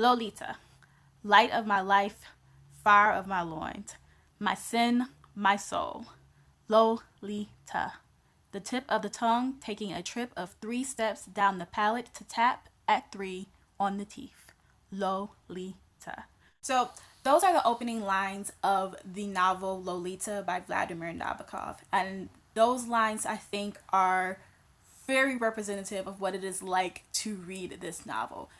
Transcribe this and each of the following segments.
Lolita, light of my life, fire of my loins, my sin, my soul. Lolita, the tip of the tongue taking a trip of 3 steps down the palate to tap at 3 on the teeth. Lolita. So, those are the opening lines of the novel Lolita by Vladimir Nabokov. And those lines, I think, are very representative of what it is like to read this novel.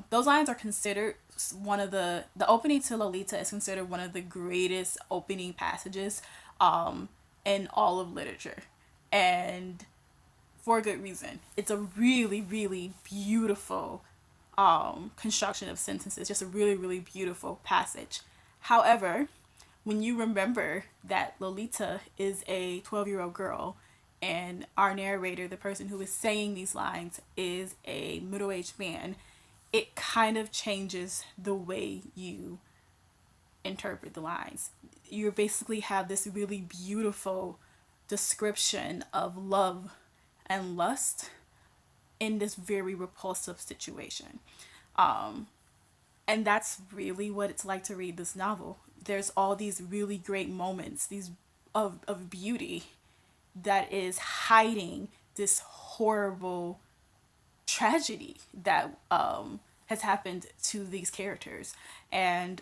Those lines are considered one of the opening to Lolita is considered one of the greatest opening passages in all of literature. And for a good reason. It's a really, really beautiful construction of sentences, just a really, really beautiful passage. However, when you remember that Lolita is a 12-year-old girl and our narrator, the person who is saying these lines, is a middle-aged man, it kind of changes the way you interpret the lines. You basically have this really beautiful description of love and lust in this very repulsive situation. And that's really what it's like to read this novel. There's all these really great moments, these of beauty that is hiding this horrible tragedy that has happened to these characters. And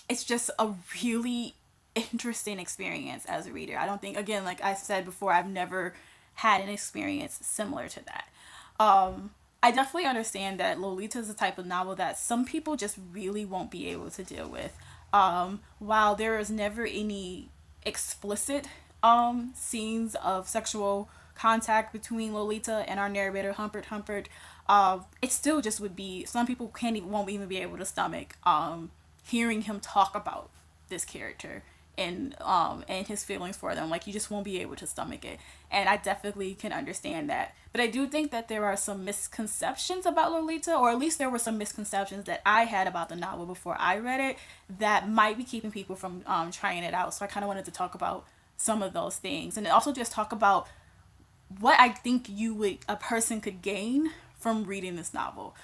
it's just a really interesting experience as a reader. I don't think, again, like I said before, I've never had an experience similar to that. I definitely understand that Lolita is the type of novel that some people just really won't be able to deal with. While there is never any explicit scenes of sexual contact between Lolita and our narrator Humphrey Humphrey, it still just would be, some people won't even be able to stomach hearing him talk about this character and his feelings for them. Like, you just won't be able to stomach it, and I definitely can understand that. But I do think that there are some misconceptions about Lolita, or at least there were some misconceptions that I had about the novel before I read it that might be keeping people from trying it out. So I kind of wanted to talk about some of those things, and also just talk about what I think a person could gain from reading this novel.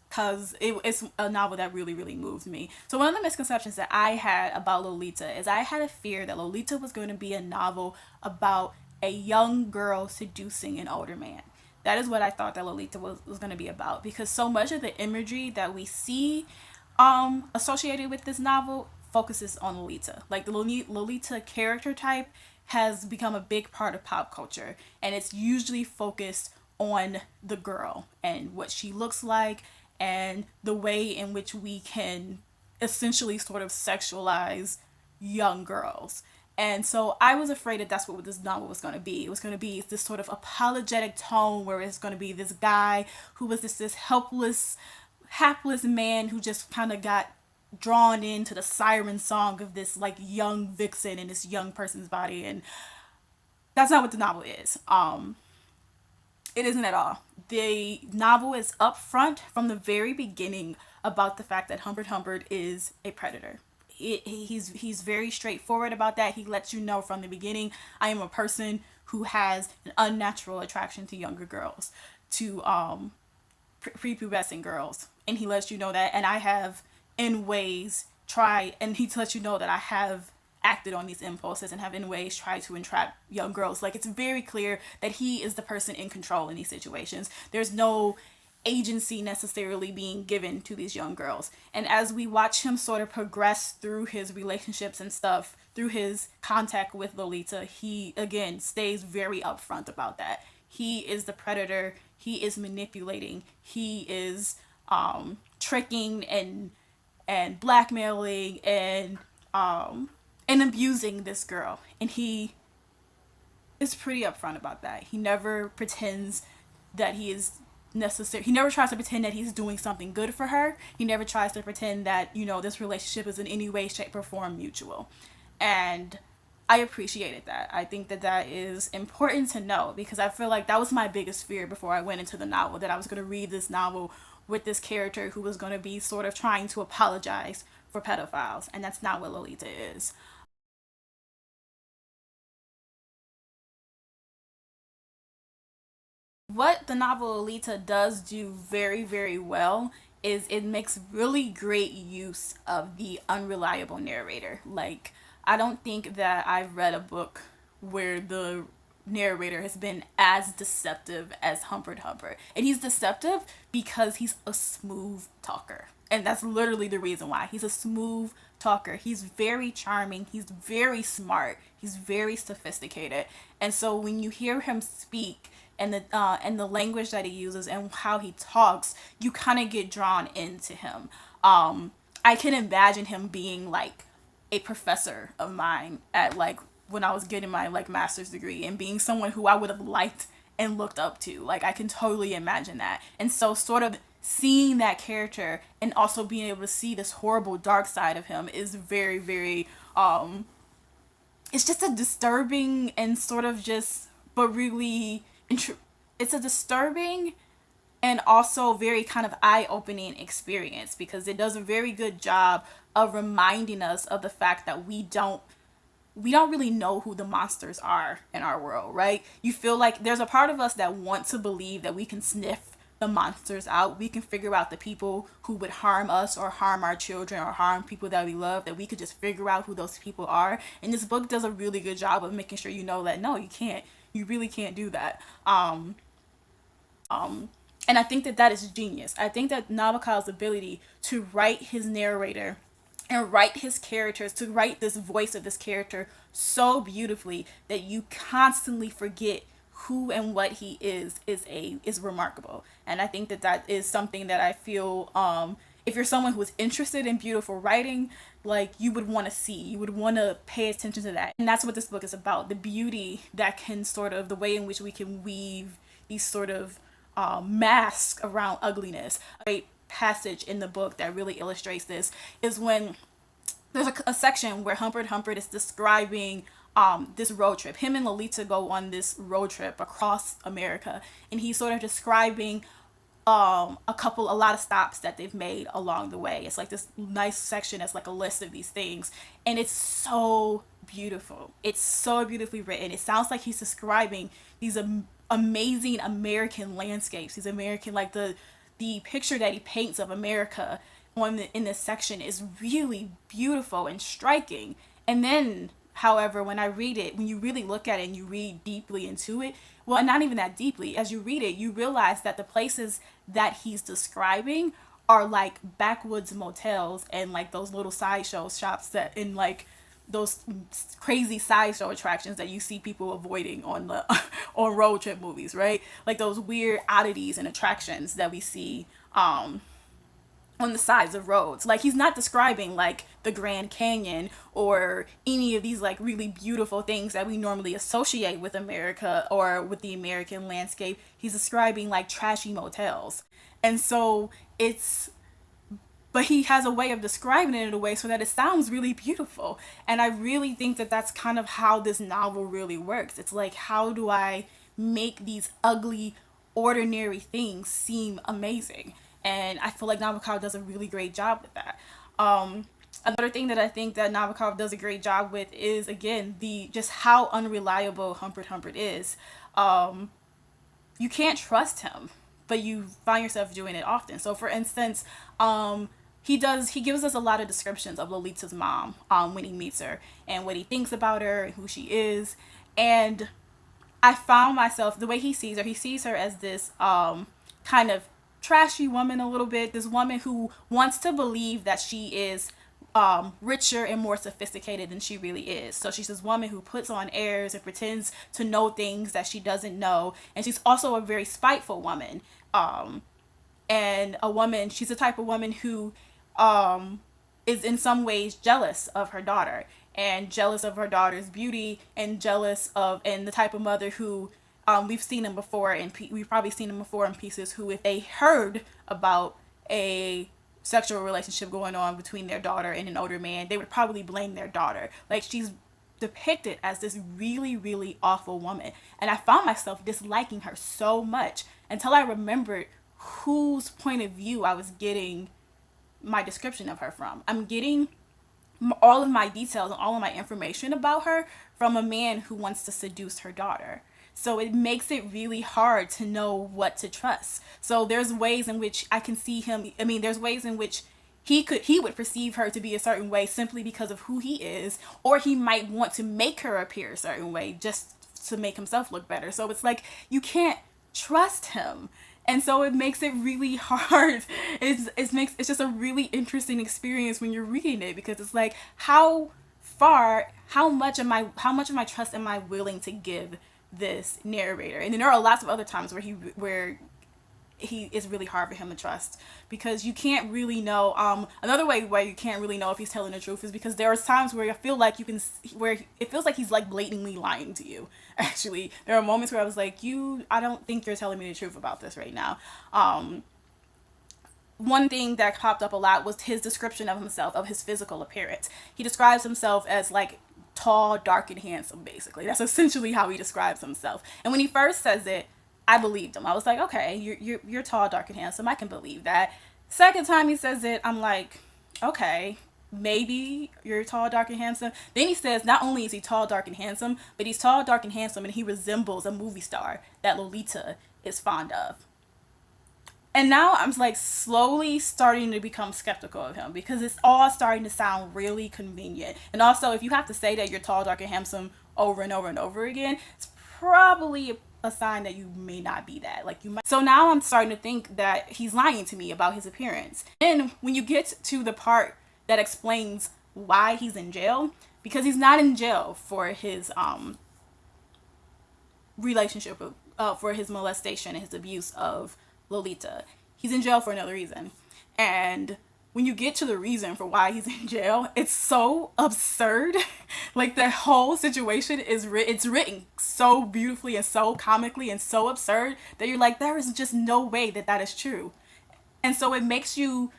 Because it's a novel that really, really moved me. So one of the misconceptions that I had about Lolita is I had a fear that Lolita was going to be a novel about a young girl seducing an older man. That is what I thought that Lolita was going to be about, because so much of the imagery that we see associated with this novel focuses on Lolita. Like, the Lolita character type has become a big part of pop culture, and it's usually focused on the girl and what she looks like and the way in which we can essentially sort of sexualize young girls. And so I was afraid that that's what this novel was going to be. It was going to be this sort of apologetic tone where it's going to be this guy who was this helpless, hapless man who just kind of got drawn into the siren song of this like young vixen in this young person's body. And that's not what the novel is. It isn't at all. The novel is upfront from the very beginning about the fact that Humphrey Humphrey is a predator. He's very straightforward about that. He lets you know from the beginning, I am a person who has an unnatural attraction to younger girls, to prepubescent girls, and he lets you know that. And I have, in ways, and he lets you know that I have acted on these impulses and have in ways tried to entrap young girls. Like, it's very clear that he is the person in control in these situations. There's no agency necessarily being given to these young girls. And as we watch him sort of progress through his relationships and stuff, through his contact with Lolita, he again stays very upfront about that. He is the predator. He is manipulating. He is tricking and blackmailing and abusing this girl. And he is pretty upfront about that. He never pretends that he is necessary. He never tries to pretend that he's doing something good for her. He never tries to pretend that, this relationship is in any way, shape, or form mutual. And I appreciated that. I think that that is important to know, because I feel like that was my biggest fear before I went into the novel, that I was going to read this novel with this character who was going to be sort of trying to apologize for pedophiles. And that's not what Lolita is. What the novel Lolita does do very, very well is it makes really great use of the unreliable narrator. Like, I don't think that I've read a book where the narrator has been as deceptive as Humphrey Humphrey. And he's deceptive because he's a smooth talker. And that's literally the reason why. He's a smooth talker. He's very charming. He's very smart. He's very sophisticated. And so when you hear him speak, and the language that he uses and how he talks, you kind of get drawn into him. I can imagine him being like a professor of mine at like when I was getting my like master's degree, and being someone who I would have liked and looked up to. Like, I can totally imagine that. And so sort of seeing that character and also being able to see this horrible dark side of him is very, very it's just a disturbing and sort of just, but really it's a disturbing and also very kind of eye-opening experience, because it does a very good job of reminding us of the fact that we don't really know who the monsters are in our world, right? You feel like there's a part of us that want to believe that we can sniff the monsters out. We can figure out the people who would harm us or harm our children or harm people that we love, that we could just figure out who those people are. And this book does a really good job of making sure you know that no, you can't. You really can't do that. And I think that that is genius. I think that Nabokov's ability to write his narrator and write his characters, to write this voice of this character so beautifully that you constantly forget who and what he is remarkable. And I think that that is something that I feel, if you're someone who is interested in beautiful writing, like, you would want to see, you would want to pay attention to that. And that's what this book is about, the beauty that can sort of, the way in which we can weave these sort of masks around ugliness. A great passage in the book that really illustrates this is when there's a section where Humphrey is describing this road trip. Him and Lolita go on this road trip across America, and he's sort of describing a lot of stops that they've made along the way. It's like this nice section that's like a list of these things, and it's so beautiful. It's so beautifully written. It sounds like he's describing these amazing American landscapes, these American, like the picture that he paints of America in this section is really beautiful and striking. And then, however, when I read it, when you really look at it and you read deeply into it, well, not even that deeply, as you read it, you realize that the places that he's describing are like backwoods motels and like those little sideshow shops that in like those crazy sideshow attractions that you see people avoiding on the on road trip movies, right? Like those weird oddities and attractions that we see on the sides of roads. Like, he's not describing like the Grand Canyon or any of these like really beautiful things that we normally associate with America or with the American landscape. He's describing like trashy motels. And so but he has a way of describing it in a way so that it sounds really beautiful. And I really think that that's kind of how this novel really works. It's like, how do I make these ugly, ordinary things seem amazing? And I feel like Nabokov does a really great job with that. Another thing that I think that Nabokov does a great job with is, again, the just how unreliable Humphrey is. You can't trust him, but you find yourself doing it often. So, for instance, he gives us a lot of descriptions of Lolita's mom when he meets her, and what he thinks about her and who she is. And I found myself, the way he sees her as this kind of trashy woman a little bit, this woman who wants to believe that she is richer and more sophisticated than she really is. So she's this woman who puts on airs and pretends to know things that she doesn't know. And she's also a very spiteful woman. And she's the type of woman who is in some ways jealous of her daughter, and jealous of her daughter's beauty, and and the type of mother who we've seen them before, and we've probably seen them before in pieces, who, if they heard about a sexual relationship going on between their daughter and an older man, they would probably blame their daughter. Like, she's depicted as this really, really awful woman. And I found myself disliking her so much until I remembered whose point of view I was getting my description of her from. I'm getting all of my details and all of my information about her from a man who wants to seduce her daughter. So it makes it really hard to know what to trust. So there's ways in which I can see him. I mean, there's ways in which he would perceive her to be a certain way simply because of who he is, or he might want to make her appear a certain way just to make himself look better. So it's like you can't trust him. And so it makes it really hard. It's just a really interesting experience when you're reading it, because it's like how much of my trust am I willing to give this narrator? And then there are lots of other times where he is really hard for him to trust, because you can't really know. Another way where you can't really know if he's telling the truth is because there are times where I feel like where it feels like he's like blatantly lying to you. Actually, there are moments where I was like, I don't think you're telling me the truth about this right now. One thing that popped up a lot was his description of himself, of his physical appearance. He describes himself as like tall, dark, and handsome, basically. That's essentially how he describes himself. And when he first says it, I believed him. I was like, okay, you're tall, dark, and handsome. I can believe that. Second time he says it, I'm like, okay, maybe you're tall, dark, and handsome. Then he says not only is he tall, dark, and handsome, but he's tall, dark, and handsome, and he resembles a movie star that Lolita is fond of. And now I'm like slowly starting to become skeptical of him, because it's all starting to sound really convenient. And also, if you have to say that you're tall, dark, and handsome over and over and over again, it's probably a sign that you may not be that. Like you might. So now I'm starting to think that he's lying to me about his appearance. And when you get to the part that explains why he's in jail, because he's not in jail for his relationship with, for his molestation and his abuse of Lolita. He's in jail for another reason. And when you get to the reason for why he's in jail, it's so absurd. Like the whole situation it's written so beautifully and so comically and so absurd that you're like, there is just no way that is true. And so it makes you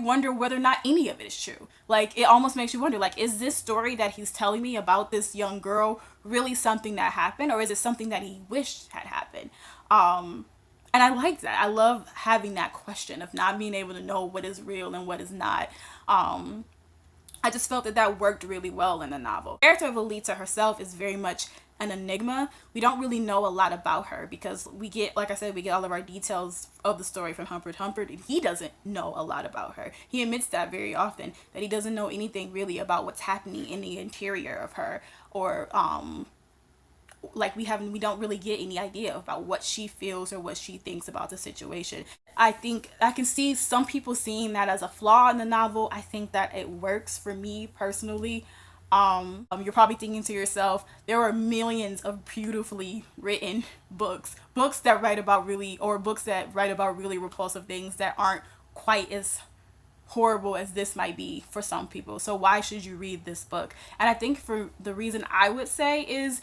wonder whether or not any of it is true. Like it almost makes you wonder, like, is this story that he's telling me about this young girl really something that happened, or is it something that he wished had happened? And I like that. I love having that question of not being able to know what is real and what is not. I just felt that worked really well in the novel. The character of Lolita herself is very much an enigma. We don't really know a lot about her because we get, like I said, we get all of our details of the story from Humphrey Humphrey, and he doesn't know a lot about her. He admits that very often, that he doesn't know anything really about what's happening in the interior of her, or like we don't really get any idea about what she feels or what she thinks about the situation. I think I can see some people seeing that as a flaw in the novel. I think that it works for me personally. You're probably thinking to yourself, there are millions of beautifully written books that write about really repulsive things that aren't quite as horrible as this might be for some people. So why should you read this book? And I think for the reason I would say is,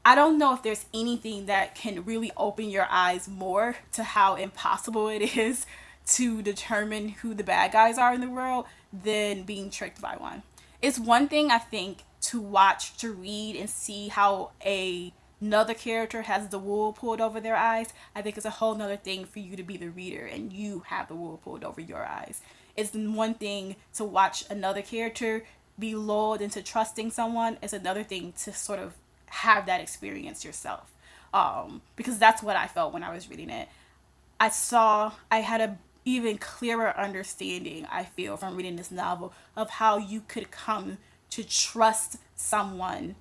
I don't know if there's anything that can really open your eyes more to how impossible it is to determine who the bad guys are in the world than being tricked by one. It's one thing, I think, to watch, to read, and see how another character has the wool pulled over their eyes. I think it's a whole nother thing for you to be the reader and you have the wool pulled over your eyes. It's one thing to watch another character be lulled into trusting someone. It's another thing to sort of have that experience yourself, because that's what I felt when I was reading it. I had a even clearer understanding, I feel, from reading this novel of how you could come to trust someone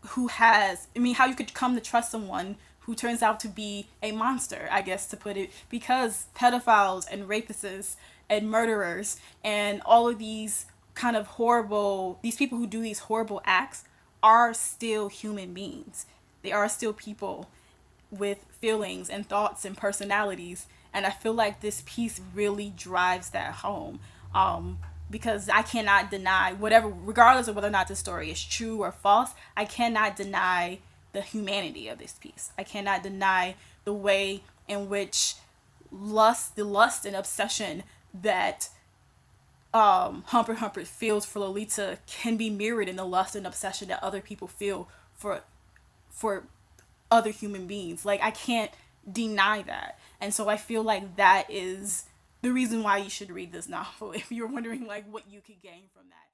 how you could come to trust someone who turns out to be a monster, I guess, to put it, because pedophiles and rapists and murderers and all of these kind of these people who do these horrible acts are still human beings. They are still people with feelings and thoughts and personalities. And I feel like this piece really drives that home. Because I cannot deny regardless of whether or not the story is true or false, I cannot deny the humanity of this piece. I cannot deny the way in which the lust and obsession that Humphrey feels for Lolita can be mirrored in the lust and obsession that other people feel for other human beings. Like, I can't deny that. And so I feel like that is the reason why you should read this novel, if you're wondering like what you could gain from that.